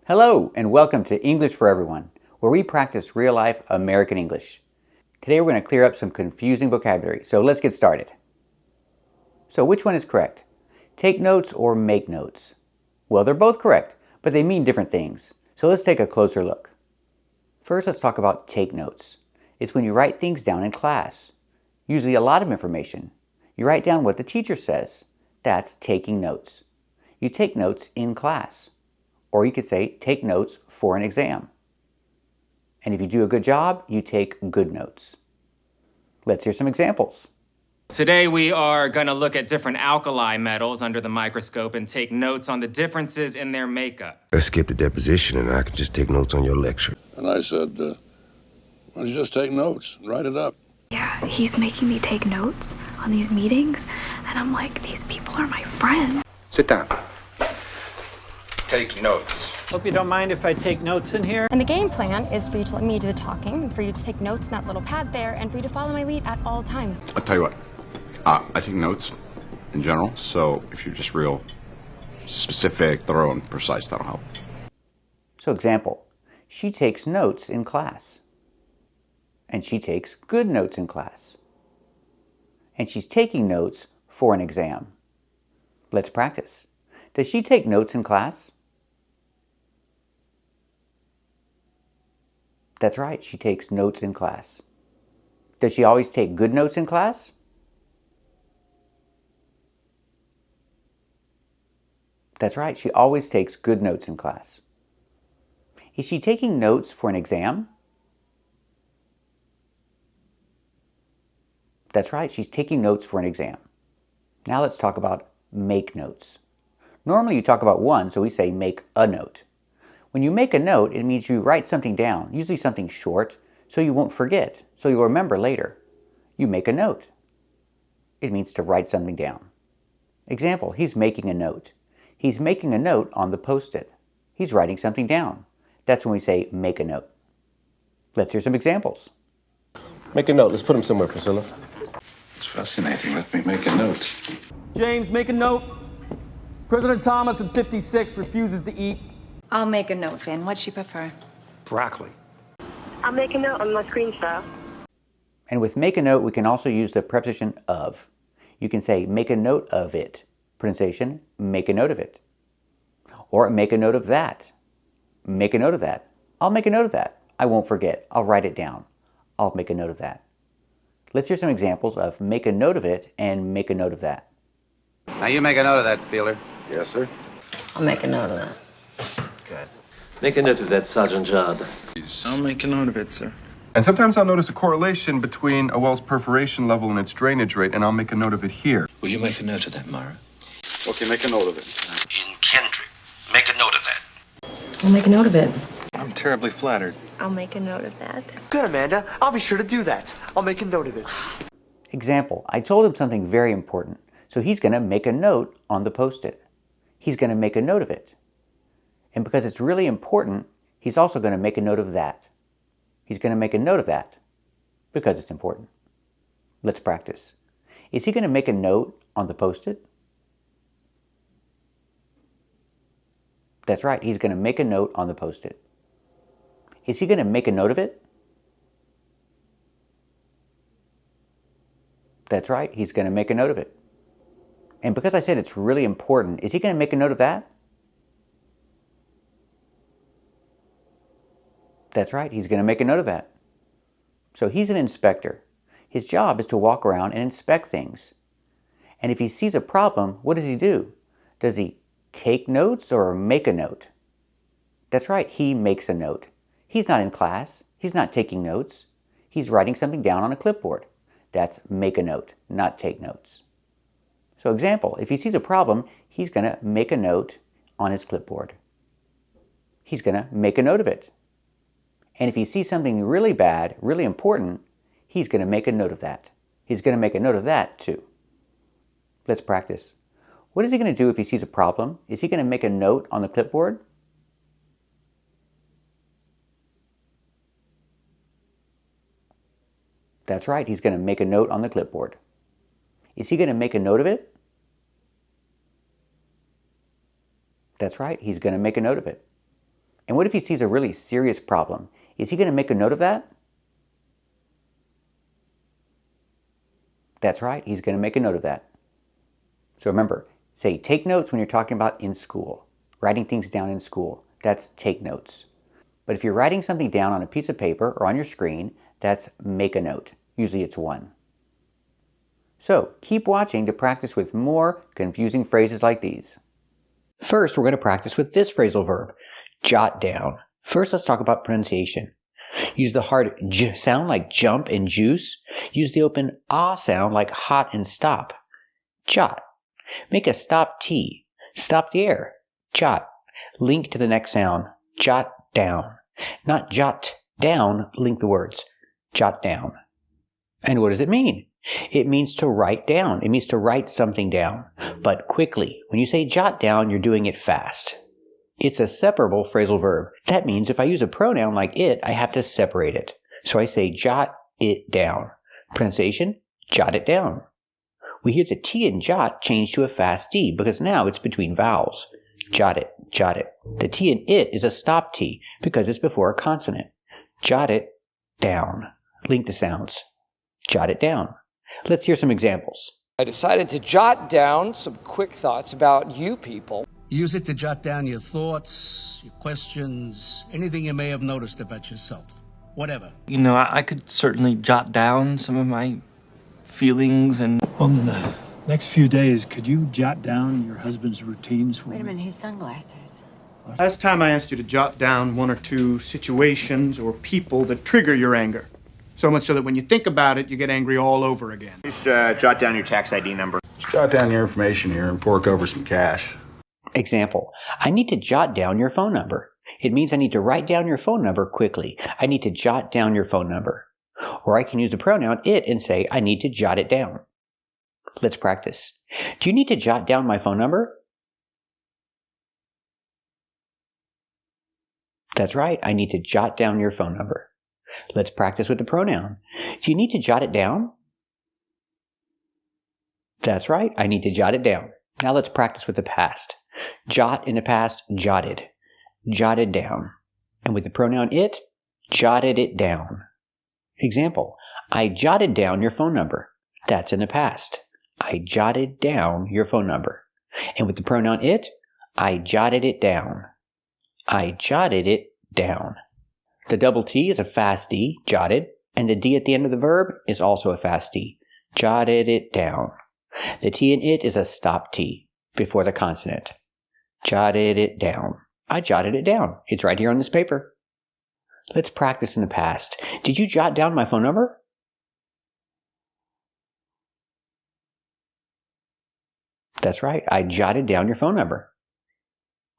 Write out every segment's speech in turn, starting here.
Hello and welcome to English for Everyone, where we practice real-life American English. Today we're going to clear up some confusing vocabulary, so let's get started. So which one is correct? Take notes or make notes? Well, they're both correct, but they mean different things. So let's take a closer look. First, let's talk about take notes. It's when you write things down in class. Usually a lot of information. You write down what the teacher says. That's taking notes. You take notes in class. Or you could say, take notes for an exam. And if you do a good job, you take good notes. Let's hear some examples. Today we are going to look at different alkali metals under the microscope and take notes on the differences in their makeup. Let's skip the deposition and I can just take notes on your lecture. And I said, why don't you just take notes and write it up? Yeah, he's making me take notes on these meetings, and I'm like, these people are my friends. Sit down. Take notes. Hope you don't mind if I take notes in here. And the game plan is for you to let me do the talking, and for you to take notes in that little pad there, and for you to follow my lead at all times. I'll tell you what. I take notes in general, so if you're just real specific, thorough, and precise, that'll help. So example, she takes notes in class. And she takes good notes in class. And she's taking notes for an exam. Let's practice. Does she take notes in class? That's right, she takes notes in class. Does she always take good notes in class? That's right, she always takes good notes in class. Is she taking notes for an exam? That's right, she's taking notes for an exam. Now let's talk about make notes. Normally you talk about one, so we say make a note. When you make a note, it means you write something down, usually something short, so you won't forget, so you'll remember later. You make a note. It means to write something down. Example, he's making a note. He's making a note on the Post-it. He's writing something down. That's when we say make a note. Let's hear some examples. Make a note. Let's put him somewhere, Priscilla. It's fascinating. Let me make a note. James, make a note. President Thomas in 56 refuses to eat. I'll make a note, Finn. What'd she prefer? Broccoli. I'll make a note on my screenshot. And with make a note, we can also use the preposition of. You can say make a note of it. Pronunciation, make a note of it. Or make a note of that. Make a note of that. I'll make a note of that. I won't forget. I'll write it down. I'll make a note of that. Let's hear some examples of make a note of it and make a note of that. Now you make a note of that, Fielder. Yes, sir. I'll make a note of that. Good. Make a note of that, Sergeant Judd. I'll make a note of it, sir. And sometimes I'll notice a correlation between a well's perforation level and its drainage rate, and I'll make a note of it here. Will you make a note of that, Mara? Okay, make a note of it. In Kendrick. Make a note of that. I'll make a note of it. I'm terribly flattered. I'll make a note of that. Good, Amanda. I'll be sure to do that. I'll make a note of it. Example, I told him something very important, so he's going to make a note on the Post-it. He's going to make a note of it. And because it's really important, he's also going to make a note of that. He's going to make a note of that because it's important. Let's practice. Is he going to make a note on the Post-it? That's right, he's going to make a note on the Post-it. Is he going to make a note of it? That's right, he's going to make a note of it. And because I said it's really important, is he going to make a note of that? That's right, he's going to make a note of that. So he's an inspector. His job is to walk around and inspect things. And if he sees a problem, what does he do? Does he take notes or make a note? That's right, he makes a note. He's not in class. He's not taking notes. He's writing something down on a clipboard. That's make a note, not take notes. So example, if he sees a problem, he's going to make a note on his clipboard. He's going to make a note of it. And if he sees something really bad, really important, he's going to make a note of that. He's going to make a note of that too. Let's practice. What is he going to do if he sees a problem? Is he going to make a note on the clipboard? That's right, he's going to make a note on the clipboard. Is he going to make a note of it? That's right, he's going to make a note of it. And what if he sees a really serious problem? Is he going to make a note of that? That's right, he's going to make a note of that. So remember, say take notes when you're talking about in school. Writing things down in school, that's take notes. But if you're writing something down on a piece of paper or on your screen, that's make a note. Usually it's one. So keep watching to practice with more confusing phrases like these. First, we're going to practice with this phrasal verb, jot down. First, let's talk about pronunciation. Use the hard j sound like jump and juice. Use the open ah sound like hot and stop. Jot. Make a stop T. Stop the air. Jot. Link to the next sound. Jot down. Not jot down, link the words. Jot down. And what does it mean? It means to write down. It means to write something down, but quickly. When you say jot down, you're doing it fast. It's a separable phrasal verb. That means if I use a pronoun like it, I have to separate it. So I say jot it down. Pronunciation, jot it down. We hear the T in jot change to a fast D because now it's between vowels. Jot it, jot it. The T in it is a stop T because it's before a consonant. Jot it down. Link the sounds. Jot it down. Let's hear some examples. I decided to jot down some quick thoughts about you people. Use it to jot down your thoughts, your questions, anything you may have noticed about yourself. Whatever. You know, I could certainly jot down some of my feelings and... Well, in the next few days, could you jot down your husband's routines for me? Wait a minute, his sunglasses. Last time I asked you to jot down one or two situations or people that trigger your anger. So much so that when you think about it, you get angry all over again. Just jot down your tax ID number. Just jot down your information here and fork over some cash. Example, I need to jot down your phone number. It means I need to write down your phone number quickly. I need to jot down your phone number. Or I can use the pronoun it and say I need to jot it down. Let's practice. Do you need to jot down my phone number? That's right, I need to jot down your phone number. Let's practice with the pronoun. Do you need to jot it down? That's right, I need to jot it down. Now let's practice with the past. Jot in the past, jotted. Jotted down. And with the pronoun it, jotted it down. Example, I jotted down your phone number. That's in the past. I jotted down your phone number. And with the pronoun it, I jotted it down. I jotted it down. The double T is a fast D, jotted, and the D at the end of the verb is also a fast D. Jotted it down. The T in it is a stop T before the consonant. Jotted it down. I jotted it down. It's right here on this paper. Let's practice in the past. Did you jot down my phone number? That's right. I jotted down your phone number.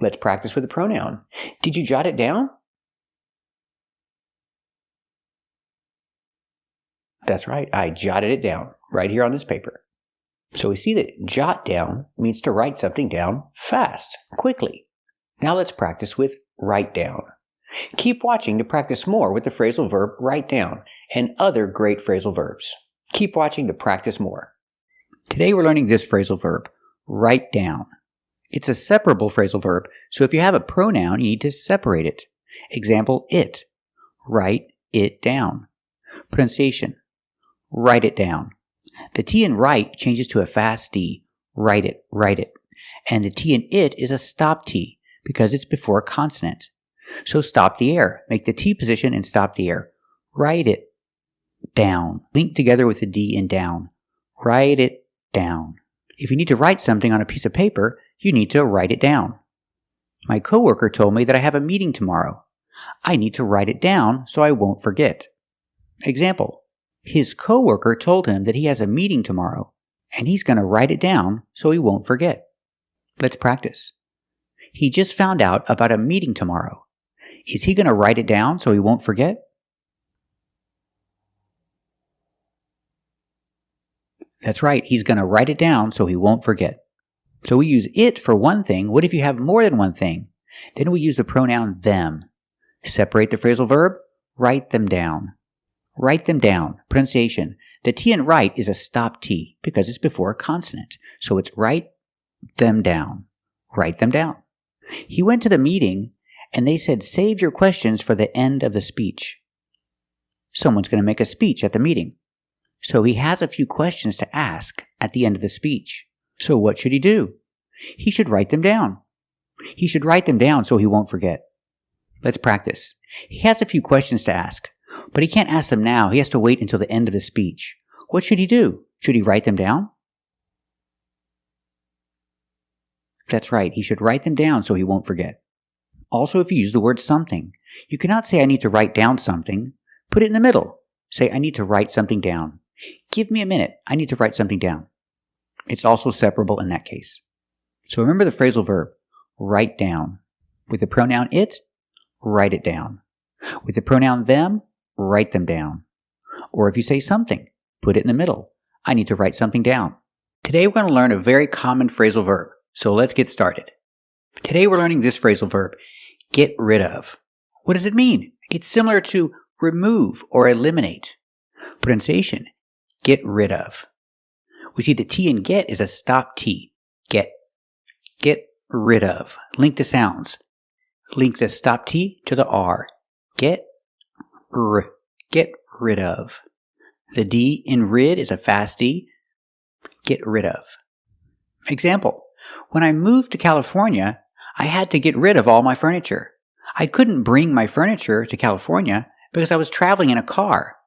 Let's practice with the pronoun. Did you jot it down? That's right. I jotted it down right here on this paper. So we see that jot down means to write something down fast, quickly. Now let's practice with write down. Keep watching to practice more with the phrasal verb write down and other great phrasal verbs. Keep watching to practice more. Today we're learning this phrasal verb, write down. It's a separable phrasal verb, so if you have a pronoun, you need to separate it. Example, it. Write it down. Pronunciation, write it down. The T in write changes to a fast D. Write it, write it. And the T in it is a stop T because it's before a consonant. So stop the air. Make the T position and stop the air. Write it down. Link together with the D in down. Write it down. If you need to write something on a piece of paper, you need to write it down. My coworker told me that I have a meeting tomorrow. I need to write it down so I won't forget. Example, his coworker told him that he has a meeting tomorrow, and he's going to write it down so he won't forget. Let's practice. He just found out about a meeting tomorrow. Is he going to write it down so he won't forget? That's right, he's going to write it down so he won't forget. So we use it for one thing. What if you have more than one thing? Then we use the pronoun them. Separate the phrasal verb, write them down. Write them down. Pronunciation. The T in write is a stop T because it's before a consonant. So it's write them down. Write them down. He went to the meeting and they said save your questions for the end of the speech. Someone's going to make a speech at the meeting. So he has a few questions to ask at the end of the speech. So what should he do? He should write them down. He should write them down so he won't forget. Let's practice. He has a few questions to ask, but he can't ask them now. He has to wait until the end of the speech. What should he do? Should he write them down? That's right. He should write them down so he won't forget. Also, if you use the word something, you cannot say I need to write down something. Put it in the middle. Say I need to write something down. Give me a minute. I need to write something down. It's also separable in that case. So remember the phrasal verb, write down. With the pronoun it, write it down. With the pronoun them, write them down. Or if you say something, put it in the middle. I need to write something down. Today we're going to learn a very common phrasal verb. So let's get started. Today we're learning this phrasal verb, get rid of. What does it mean? It's similar to remove or eliminate. Pronunciation, get rid of. We see the T in get is a stop T. Get rid of. Link the sounds. Link the stop T to the R. Get rid of. The D in rid is a fast D. Get rid of. Example, when I moved to California, I had to get rid of all my furniture. I couldn't bring my furniture to California because I was traveling in a car.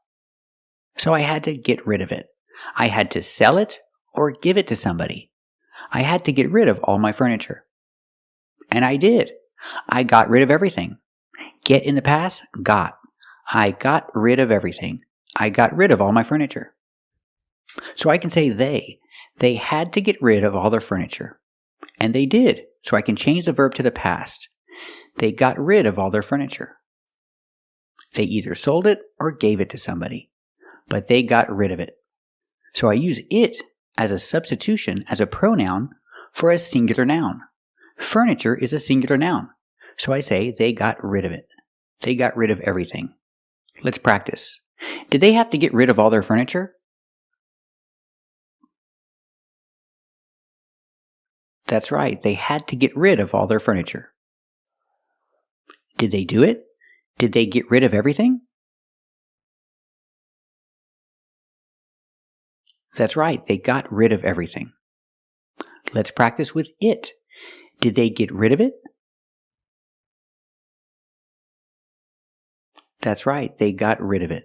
So I had to get rid of it. I had to sell it or give it to somebody. I had to get rid of all my furniture. And I did. I got rid of everything. Get in the past, got. I got rid of everything. I got rid of all my furniture. So I can say they. They had to get rid of all their furniture. And they did. So I can change the verb to the past. They got rid of all their furniture. They either sold it or gave it to somebody. But they got rid of it. So I use it as a substitution as a pronoun for a singular noun. Furniture is a singular noun. So I say they got rid of it. They got rid of everything. Let's practice. Did they have to get rid of all their furniture? That's right. They had to get rid of all their furniture. Did they do it? Did they get rid of everything? That's right. They got rid of everything. Let's practice with it. Did they get rid of it? That's right. They got rid of it.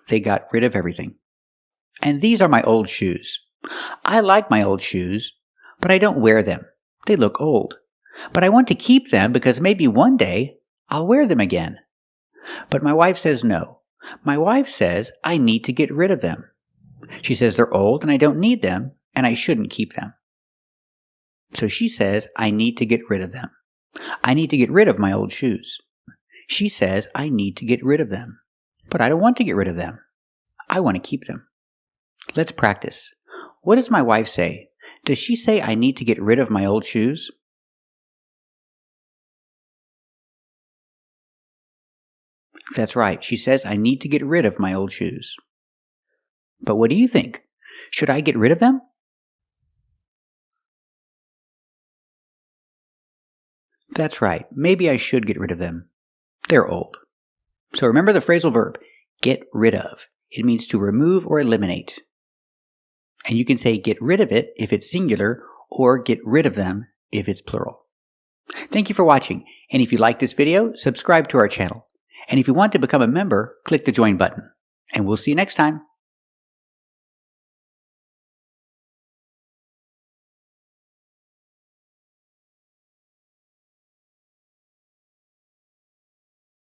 They got rid of everything. And these are my old shoes. I like my old shoes, but I don't wear them. They look old. But I want to keep them because maybe one day I'll wear them again. But my wife says no. My wife says I need to get rid of them. She says they're old and I don't need them and I shouldn't keep them. So she says I need to get rid of them. I need to get rid of my old shoes. She says I need to get rid of them. But I don't want to get rid of them. I want to keep them. Let's practice. What does my wife say? Does she say I need to get rid of my old shoes? That's right. She says I need to get rid of my old shoes. But what do you think? Should I get rid of them? That's right. Maybe I should get rid of them. They're old. So remember the phrasal verb, get rid of. It means to remove or eliminate. And you can say get rid of it if it's singular or get rid of them if it's plural. Thank you for watching. And if you like this video, subscribe to our channel. And if you want to become a member, click the join button. And we'll see you next time.